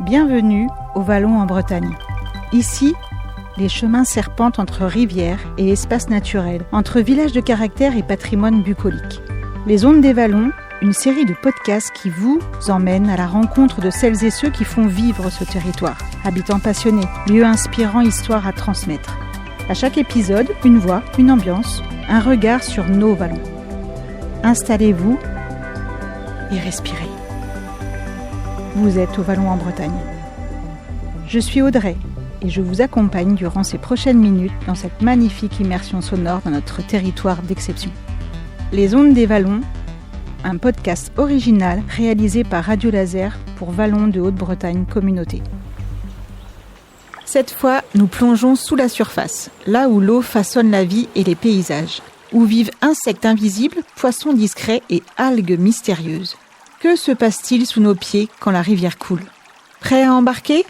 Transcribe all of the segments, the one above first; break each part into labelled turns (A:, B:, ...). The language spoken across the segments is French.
A: Bienvenue au Vallon en Bretagne. Ici, les chemins serpentent entre rivières et espaces naturels, entre villages de caractère et patrimoine bucolique. Les Ondes des Vallons, une série de podcasts qui vous emmène à la rencontre de celles et ceux qui font vivre ce territoire. Habitants passionnés, lieux inspirants, histoires à transmettre. À chaque épisode, une voix, une ambiance, un regard sur nos vallons. Installez-vous et respirez. Vous êtes au Vallon en Bretagne. Je suis Audrey et je vous accompagne durant ces prochaines minutes dans cette magnifique immersion sonore dans notre territoire d'exception. Les Ondes des Vallons, un podcast original réalisé par Radio Laser pour Vallon de Haute-Bretagne Communauté. Cette fois, nous plongeons sous la surface, là où l'eau façonne la vie et les paysages, où vivent insectes invisibles, poissons discrets et algues mystérieuses. Que se passe-t-il sous nos pieds quand la rivière coule ? Prêt à embarquer ?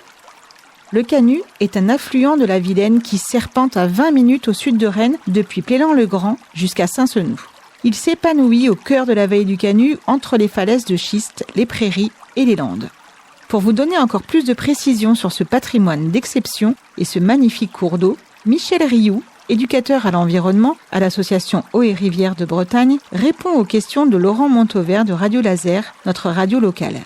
A: Le Canut est un affluent de la Vilaine qui serpente à 20 minutes au sud de Rennes depuis Plélan-le-Grand jusqu'à Saint-Senou. Il s'épanouit au cœur de la vallée du Canut, entre les falaises de schiste, les prairies et les landes. Pour vous donner encore plus de précision sur ce patrimoine d'exception et ce magnifique cours d'eau, Michel Rioux, éducateur à l'environnement à l'association Eaux et Rivières de Bretagne, répond aux questions de Laurent Montauvert de Radio Laser, notre radio locale.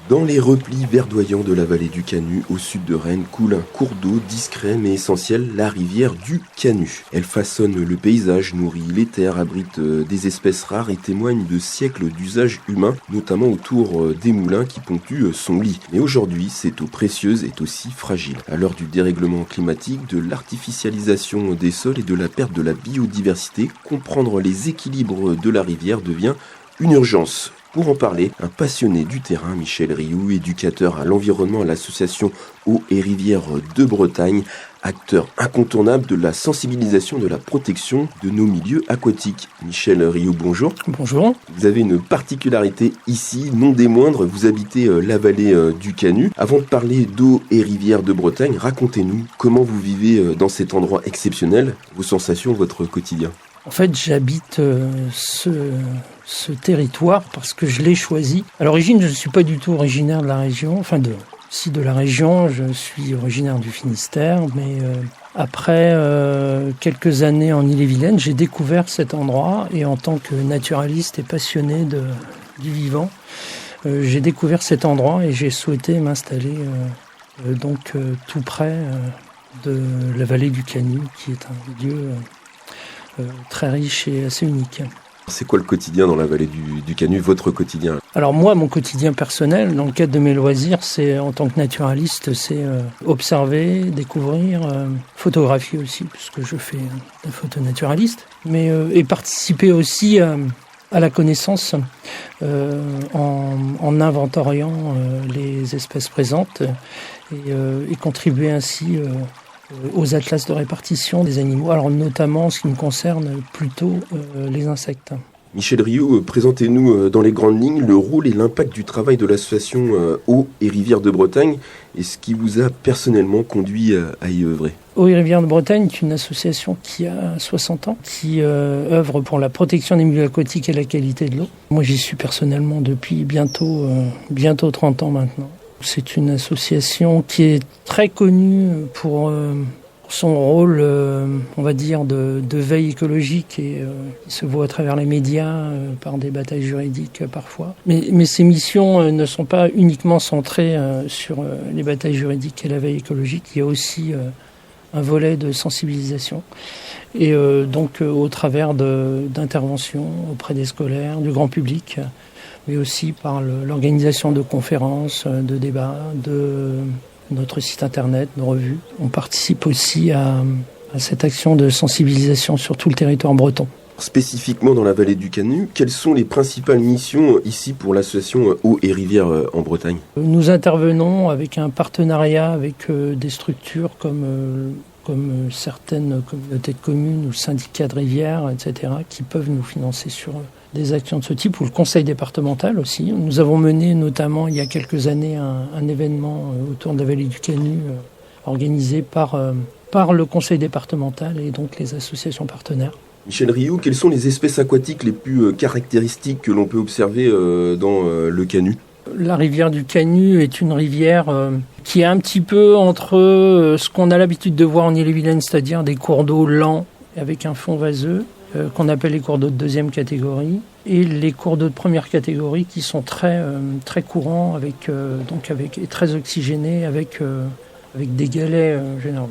B: Dans les replis verdoyants de la vallée du Canut, au sud de Rennes, coule un cours d'eau discret mais essentiel, la rivière du Canut. Elle façonne le paysage, nourrit les terres, abrite des espèces rares et témoigne de siècles d'usage humain, notamment autour des moulins qui ponctuent son lit. Mais aujourd'hui, cette eau précieuse est aussi fragile. À l'heure du dérèglement climatique, de l'artificialisation des sols et de la perte de la biodiversité, comprendre les équilibres de la rivière devient une urgence. Pour en parler, un passionné du terrain, Michel Rioux, éducateur à l'environnement à l'association Eaux et Rivières de Bretagne, acteur incontournable de la sensibilisation de la protection de nos milieux aquatiques. Michel Rioux, bonjour.
C: Bonjour.
B: Vous avez une particularité ici, non des moindres, vous habitez la vallée du Canut. Avant de parler d'Eaux et Rivières de Bretagne, racontez-nous comment vous vivez dans cet endroit exceptionnel, vos sensations, votre quotidien.
C: En fait, j'habite ce territoire parce que je l'ai choisi. À l'origine, je ne suis pas du tout originaire de la région, de la région, je suis originaire du Finistère, mais après quelques années en Ille-et-Vilaine, j'ai découvert cet endroit et en tant que naturaliste et passionné du vivant, j'ai découvert cet endroit et j'ai souhaité m'installer tout près de la vallée du Canut, qui est un lieu très riche et assez unique.
B: C'est quoi le quotidien dans la vallée du Canut, votre quotidien ?
C: Alors moi, mon quotidien personnel, dans le cadre de mes loisirs, c'est en tant que naturaliste, c'est observer, découvrir, photographier aussi, puisque je fais de la photo naturaliste, mais et participer aussi à la connaissance en inventoriant les espèces présentes et contribuer ainsi aux atlas de répartition des animaux, alors notamment ce qui me concerne plutôt les insectes.
B: Michel Rioux, présentez-nous dans les grandes lignes le rôle et l'impact du travail de l'association Eaux et Rivières de Bretagne et ce qui vous a personnellement conduit à y œuvrer.
C: Eaux et Rivières de Bretagne est une association qui a 60 ans, qui œuvre pour la protection des milieux aquatiques et la qualité de l'eau. Moi, j'y suis personnellement depuis bientôt 30 ans maintenant. C'est une association qui est très connue pour son rôle, on va dire, de veille écologique et qui se voit à travers les médias par des batailles juridiques parfois. Mais ces missions ne sont pas uniquement centrées sur les batailles juridiques et la veille écologique. Il y a aussi un volet de sensibilisation et au travers d'interventions auprès des scolaires, du grand public, mais aussi par l'organisation de conférences, de débats, de notre site internet, nos revues. On participe aussi à cette action de sensibilisation sur tout le territoire breton.
B: Spécifiquement dans la vallée du Canut, quelles sont les principales missions ici pour l'association Eaux et Rivières en Bretagne ?
C: Nous intervenons avec un partenariat avec des structures comme certaines communautés de communes ou syndicats de rivières, etc., qui peuvent nous financer sur des actions de ce type, ou le conseil départemental aussi. Nous avons mené notamment il y a quelques années un événement autour de la vallée du Canut organisé par par le conseil départemental et donc les associations partenaires.
B: Michel Rioux, quelles sont les espèces aquatiques les plus caractéristiques que l'on peut observer dans le Canut ?
C: La rivière du Canut est une rivière qui est un petit peu entre ce qu'on a l'habitude de voir en Ille-et-Vilaine, c'est-à-dire des cours d'eau lents avec un fond vaseux, qu'on appelle les cours d'eau de deuxième catégorie, et les cours d'eau de première catégorie qui sont très courants et très oxygénés avec des galets généraux,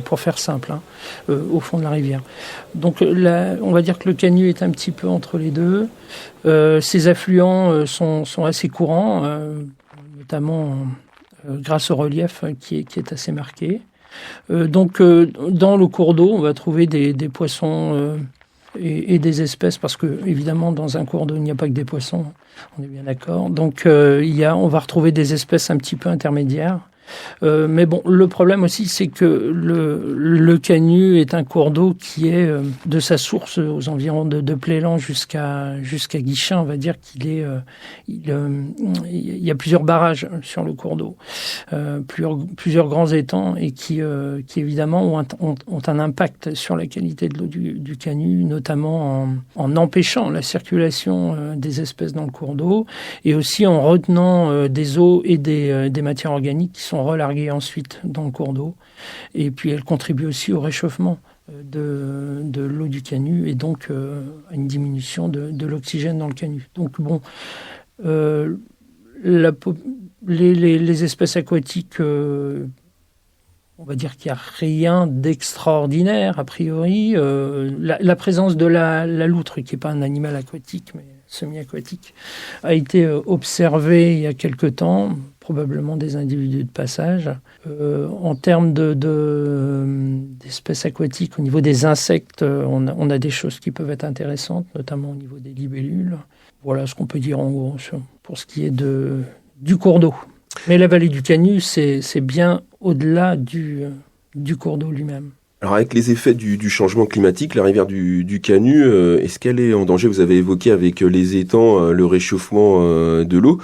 C: pour faire simple, au fond de la rivière. Donc on va dire que le Canut est un petit peu entre les deux. Ses affluents sont assez courants, notamment grâce au relief qui est assez marqué. Donc dans le cours d'eau, on va trouver des poissons et des espèces, parce que évidemment dans un cours d'eau il n'y a pas que des poissons, on est bien d'accord. Donc on va retrouver des espèces un petit peu intermédiaires. Mais bon, le problème aussi, c'est que le Canut est un cours d'eau qui est de sa source aux environs de Plélan jusqu'à Guichin. On va dire il y a plusieurs barrages sur le cours d'eau, plusieurs grands étangs, et qui évidemment ont un impact sur la qualité de l'eau du Canut, notamment en empêchant la circulation des espèces dans le cours d'eau, et aussi en retenant des eaux et des matières organiques qui sont relarguées ensuite dans le cours d'eau. Et puis elle contribue aussi au réchauffement de l'eau du Canut, et donc à une diminution de l'oxygène dans le Canut. Donc bon, les espèces aquatiques, on va dire qu'il n'y a rien d'extraordinaire a priori. La présence de la loutre, qui n'est pas un animal aquatique mais semi-aquatique, a été observée il y a quelque temps, probablement des individus de passage. En termes d'espèces aquatiques, au niveau des insectes, on a des choses qui peuvent être intéressantes, notamment au niveau des libellules. Voilà ce qu'on peut dire en gros pour ce qui est du cours d'eau. Mais la vallée du Canut, c'est bien au-delà du cours d'eau lui-même.
B: Alors avec les effets du changement climatique, la rivière du Canut, est-ce qu'elle est en danger ? Vous avez évoqué avec les étangs le réchauffement de l'eau.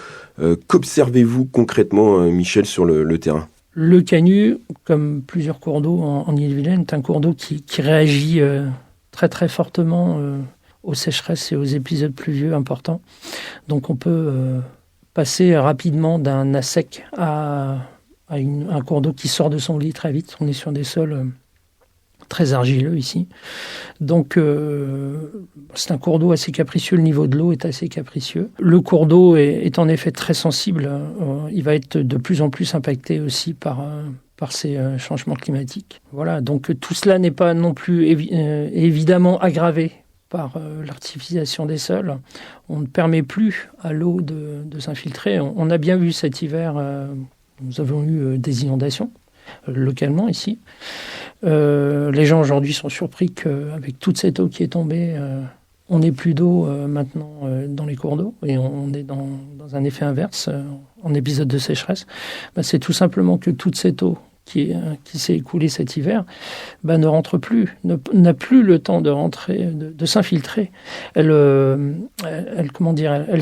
B: Qu'observez-vous concrètement, Michel, sur le terrain ?
C: Le Canut, comme plusieurs cours d'eau en Ille-et-Vilaine, est un cours d'eau qui réagit très très fortement aux sécheresses et aux épisodes pluvieux importants. Donc on peut passer rapidement d'un assec à un cours d'eau qui sort de son lit très vite. On est sur des sols très argileux ici. Donc c'est un cours d'eau assez capricieux, le niveau de l'eau est assez capricieux. Le cours d'eau est en effet très sensible, il va être de plus en plus impacté aussi par ces changements climatiques. Voilà, donc tout cela n'est pas non plus évidemment aggravé par l'artificialisation des sols. On ne permet plus à l'eau de s'infiltrer. On a bien vu cet hiver, nous avons eu des inondations localement ici. Les gens aujourd'hui sont surpris qu'avec toute cette eau qui est tombée, on n'ait plus d'eau maintenant dans les cours d'eau, et on est dans un effet inverse en épisode de sécheresse. C'est tout simplement que toute cette eau qui s'est écoulée cet hiver ne rentre plus, n'a plus le temps de rentrer, de s'infiltrer. Elle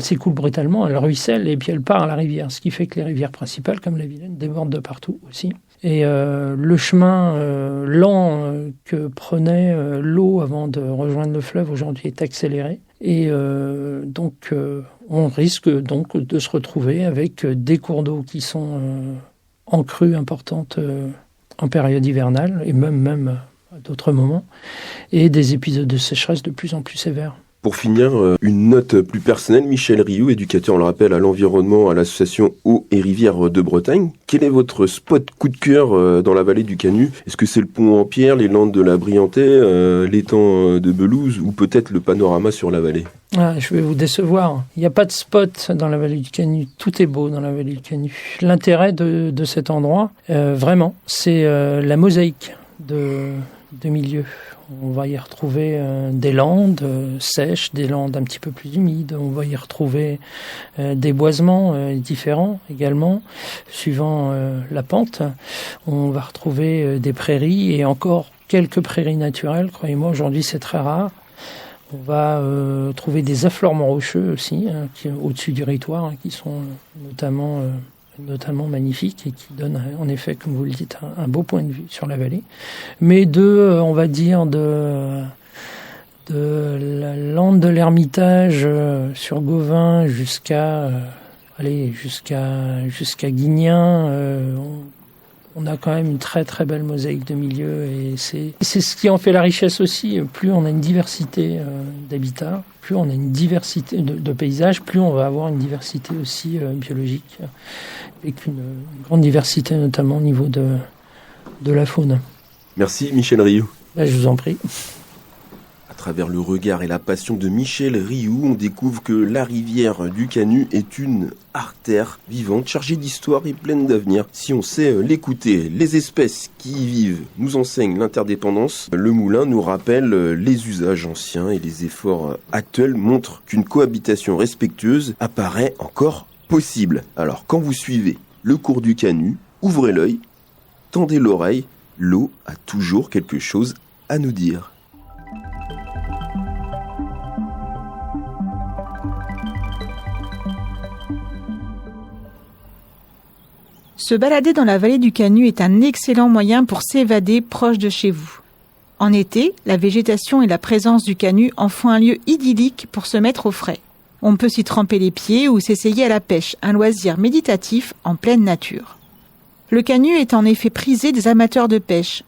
C: s'écoule brutalement, elle ruisselle et puis elle part à la rivière, ce qui fait que les rivières principales comme la Vilaine débordent de partout aussi. Et le chemin lent que prenait l'eau avant de rejoindre le fleuve aujourd'hui est accéléré. Et donc on risque donc de se retrouver avec des cours d'eau qui sont en crue importante en période hivernale et même à d'autres moments, et des épisodes de sécheresse de plus en plus sévères.
B: Pour finir, une note plus personnelle, Michel Rioux, éducateur, on le rappelle, à l'environnement à l'association Eau et Rivières de Bretagne. Quel est votre spot coup de cœur dans la vallée du Canut ? Est-ce que c'est le pont en pierre, les landes de la Briantais, l'étang de Belouze, ou peut-être le panorama sur la vallée ?
C: Je vais vous décevoir. Il n'y a pas de spot dans la vallée du Canut. Tout est beau dans la vallée du Canut. L'intérêt de cet endroit, vraiment, c'est la mosaïque de milieux. On va y retrouver des landes sèches, des landes un petit peu plus humides. On va y retrouver des boisements différents également, suivant la pente. On va retrouver des prairies et encore quelques prairies naturelles. Croyez-moi, aujourd'hui, c'est très rare. On va trouver des affleurements rocheux aussi, qui, au-dessus du Ritoire, qui sont notamment notamment magnifique et qui donne en effet, comme vous le dites, un beau point de vue sur la vallée. Mais on va dire de la lande de l'Ermitage sur Gauvin jusqu'à Guignin, on a quand même une très très belle mosaïque de milieux et c'est ce qui en fait la richesse aussi. Plus on a une diversité d'habitats, plus on a une diversité de paysages, plus on va avoir une diversité aussi biologique, avec une grande diversité notamment au niveau de la faune.
B: Merci Michel Rioux.
C: Je vous en prie.
B: À travers le regard et la passion de Michel Rioux, on découvre que la rivière du Canut est une artère vivante, chargée d'histoire et pleine d'avenir. Si on sait l'écouter, les espèces qui y vivent nous enseignent l'interdépendance. Le moulin nous rappelle les usages anciens et les efforts actuels montrent qu'une cohabitation respectueuse apparaît encore possible. Alors quand vous suivez le cours du Canut, ouvrez l'œil, tendez l'oreille, l'eau a toujours quelque chose à nous dire.
A: Se balader dans la vallée du Canut est un excellent moyen pour s'évader proche de chez vous. En été, la végétation et la présence du Canut en font un lieu idyllique pour se mettre au frais. On peut s'y tremper les pieds ou s'essayer à la pêche, un loisir méditatif en pleine nature. Le Canut est en effet prisé des amateurs de pêche.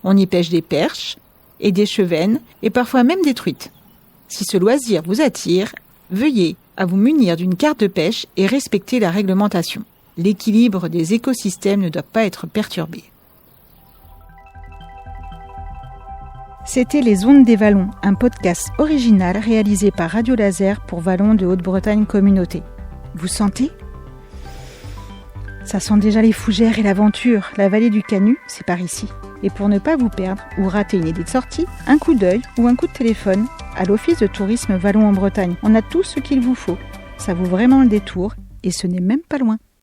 A: On y pêche des perches et des chevennes et parfois même des truites. Si ce loisir vous attire, veuillez à vous munir d'une carte de pêche et respecter la réglementation. L'équilibre des écosystèmes ne doit pas être perturbé. C'était Les Ondes des Vallons, un podcast original réalisé par Radio Laser pour Vallons de Haute-Bretagne Communauté. Vous sentez ? Ça sent déjà les fougères et l'aventure. La vallée du Canut, c'est par ici. Et pour ne pas vous perdre ou rater une idée de sortie, un coup d'œil ou un coup de téléphone à l'Office de tourisme Vallons en Bretagne. On a tout ce qu'il vous faut. Ça vaut vraiment le détour et ce n'est même pas loin.